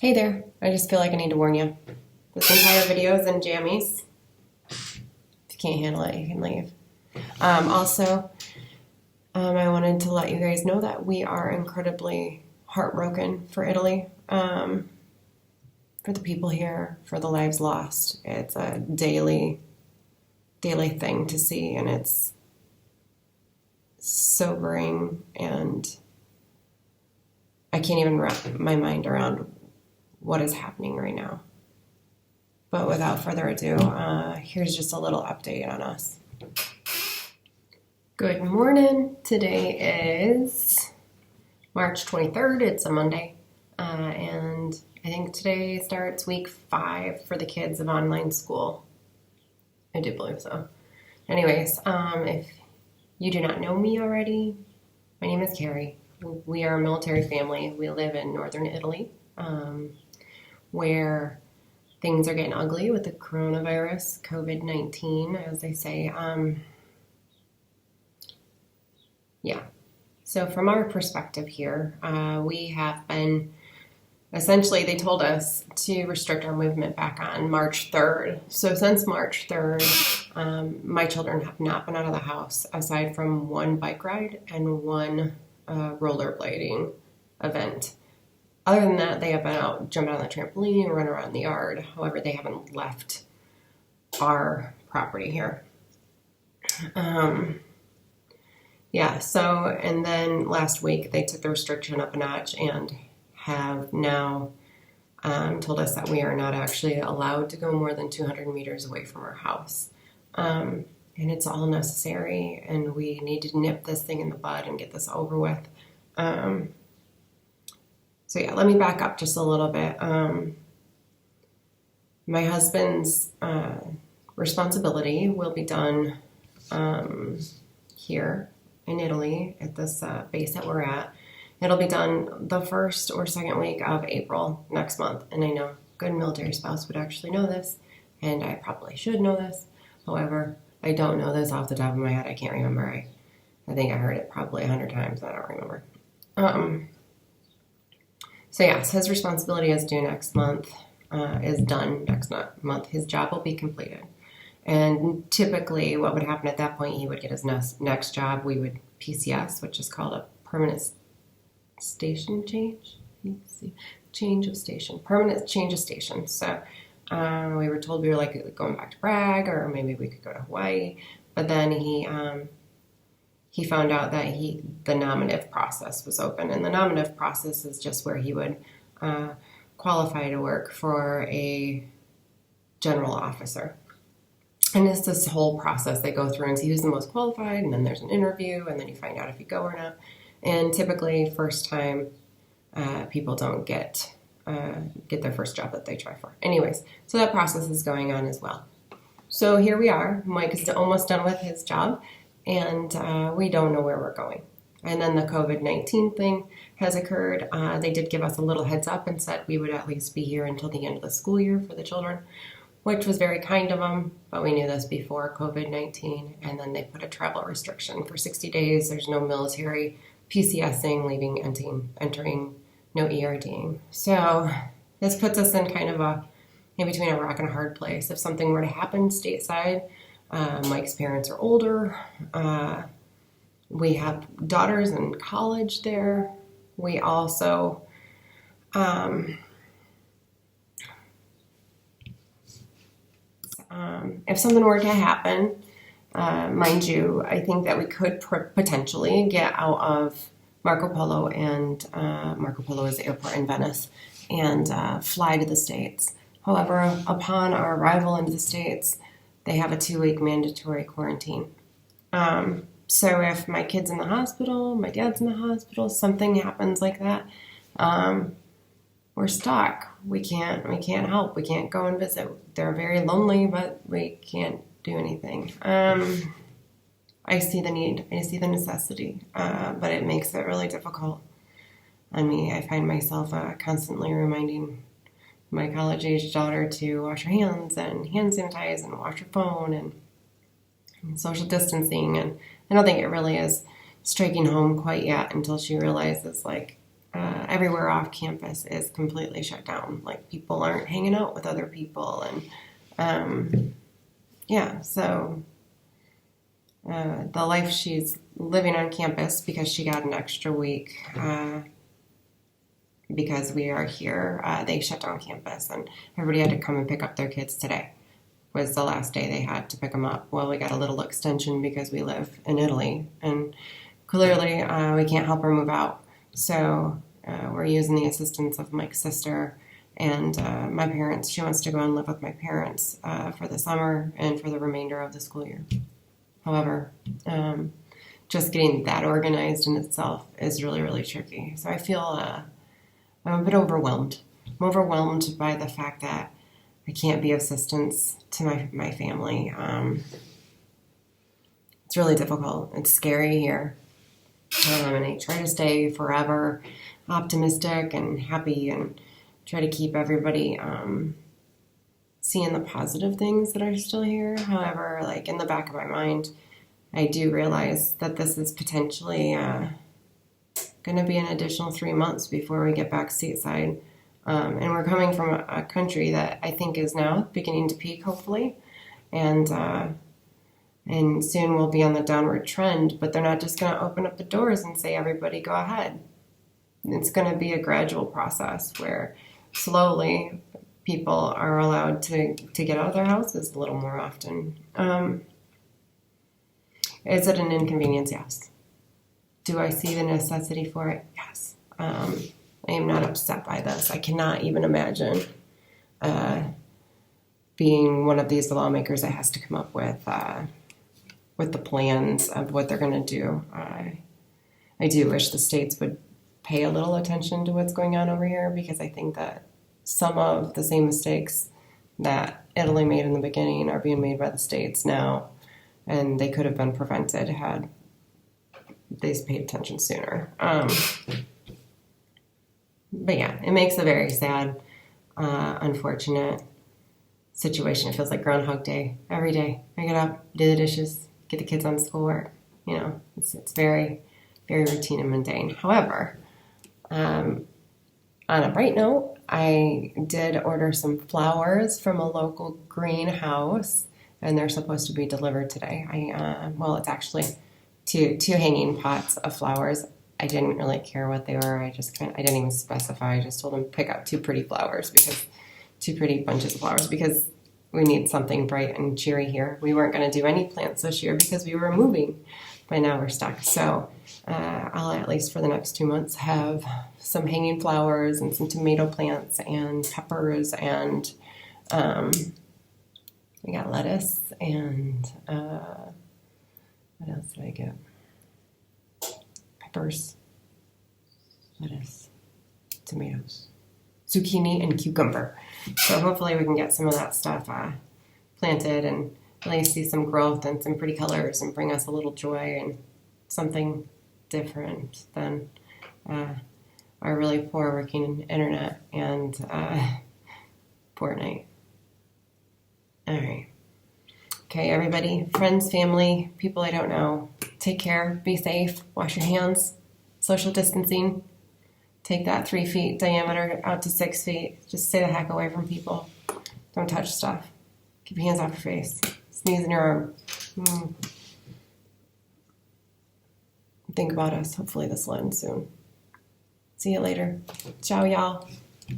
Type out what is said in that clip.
Hey there, I just feel like I need to warn you. This entire video is in jammies. If you can't handle it, you can leave. I wanted to let you guys know that we are incredibly heartbroken for Italy, for the people here, for the lives lost. It's a daily thing to see, and it's sobering, and I can't even wrap my mind around what is happening right now. But without further ado, here's just a little update on us. Good morning. Today is March 23rd. It's a Monday. And I think today starts week 5 for the kids of online school. I do believe so. Anyways, if you do not know me already, my name is Carrie. We are a military family. We live in northern Italy, where things are getting ugly with the coronavirus, COVID-19, as they say. So from our perspective here, we have been, essentially they told us to restrict our movement back on March 3rd. So since March 3rd, my children have not been out of the house aside from one bike ride and one rollerblading event. Other than that, they have been out jumping on the trampoline and running around the yard. However, they haven't left our property here. And then last week they took the restriction up a notch and have now told us that we are not actually allowed to go more than 200 meters away from our house. And it's all necessary, and we need to nip this thing in the bud and get this over with. Let me back up just a little bit. My husband's responsibility will be done here in Italy at this base that we're at. It'll be done the first or second week of April next month. And I know a good military spouse would actually know this, and I probably should know this. However, I don't know this off the top of my head. I can't remember. I think I heard it probably 100 times. I don't remember. His responsibility is due next month, is done next month. His job will be completed. And typically what would happen at that point, he would get his next job. We would PCS, which is called a permanent station change. Permanent change of station. So we were told we were like going back to Bragg, or maybe we could go to Hawaii. But then he found out that the nominative process was open. And the nominative process is just where he would qualify to work for a general officer. And it's this whole process they go through and see who's the most qualified, and then there's an interview, and then you find out if you go or not. And typically, first time, people don't get their first job that they try for. Anyways, so that process is going on as well. So here we are. Mike is almost done with his job, and we don't know where we're going. And then the COVID-19 thing has occurred. They did give us a little heads up and said we would at least be here until the end of the school year for the children, which was very kind of them, but we knew this before COVID-19, and then they put a travel restriction for 60 days. There's no military PCSing, leaving, entering, no ERDing. So this puts us in kind of in between a rock and a hard place. If something were to happen stateside, Mike's parents are older. We have daughters in college there. We also... if something were to happen, mind you, I think that we could potentially get out of Marco Polo, and Marco Polo is the airport in Venice, and fly to the States. However, upon our arrival into the States, they have a 2-week mandatory quarantine. So if my kid's in the hospital, my dad's in the hospital, something happens like that, we're stuck. We can't help. We can't go and visit. They're very lonely, but we can't do anything. I see the need. I see the necessity, but it makes it really difficult on me. I find myself constantly reminding my college-age daughter to wash her hands and hand sanitize and wash her phone and social distancing. And I don't think it really is striking home quite yet until she realizes, like, everywhere off campus is completely shut down. Like people aren't hanging out with other people, and so the life she's living on campus, because she got an extra week because we are here, they shut down campus, and everybody had to come and pick up their kids today. Was the last day they had to pick them up. Well, we got a little extension because we live in Italy, and clearly we can't help her move out. So we're using the assistance of Mike's sister and my parents. She wants to go and live with my parents for the summer and for the remainder of the school year. However, just getting that organized in itself is really, really tricky. So I feel I'm a bit overwhelmed. I'm overwhelmed by the fact that I can't be of assistance to my family. It's really difficult. It's scary here. And I try to stay forever optimistic and happy and try to keep everybody seeing the positive things that are still here. However, like in the back of my mind, I do realize that this is potentially going to be an additional 3 months before we get back stateside. And we're coming from a country that I think is now beginning to peak, hopefully. And soon we'll be on the downward trend, but they're not just going to open up the doors and say, everybody go ahead. It's going to be a gradual process where slowly people are allowed to get out of their houses a little more often. Is it an inconvenience? Yes. Do I see the necessity for it? Yes. I am not upset by this. I cannot even imagine being one of these lawmakers that has to come up with the plans of what they're going to do. I do wish the states would pay a little attention to what's going on over here, because I think that some of the same mistakes that Italy made in the beginning are being made by the states now, and they could have been prevented had they paid attention sooner. But yeah, it makes a very sad, unfortunate situation. It feels like Groundhog Day every day. I get up, do the dishes, get the kids on schoolwork. It's very, very routine and mundane. However, on a bright note, I did order some flowers from a local greenhouse, and they're supposed to be delivered today. It's actually two hanging pots of flowers. I didn't really care what they were. I didn't even specify. I just told them pick out two pretty bunches of flowers, because we need something bright and cheery here. We weren't going to do any plants this year because we were moving, but now we're stuck. So I'll, at least for the next 2 months, have some hanging flowers and some tomato plants and peppers, and we got lettuce, and what else did I get? Peppers, lettuce, tomatoes, zucchini, and cucumber. So hopefully we can get some of that stuff planted and really see some growth and some pretty colors and bring us a little joy and something different than our really poor working internet and Fortnite. All right. Okay, everybody, friends, family, people I don't know, take care, be safe, wash your hands, social distancing, take that 3 feet diameter out to 6 feet, just stay the heck away from people, don't touch stuff, keep your hands off your face, sneeze in your arm. Think about us, hopefully this will end soon. See you later. Ciao, y'all.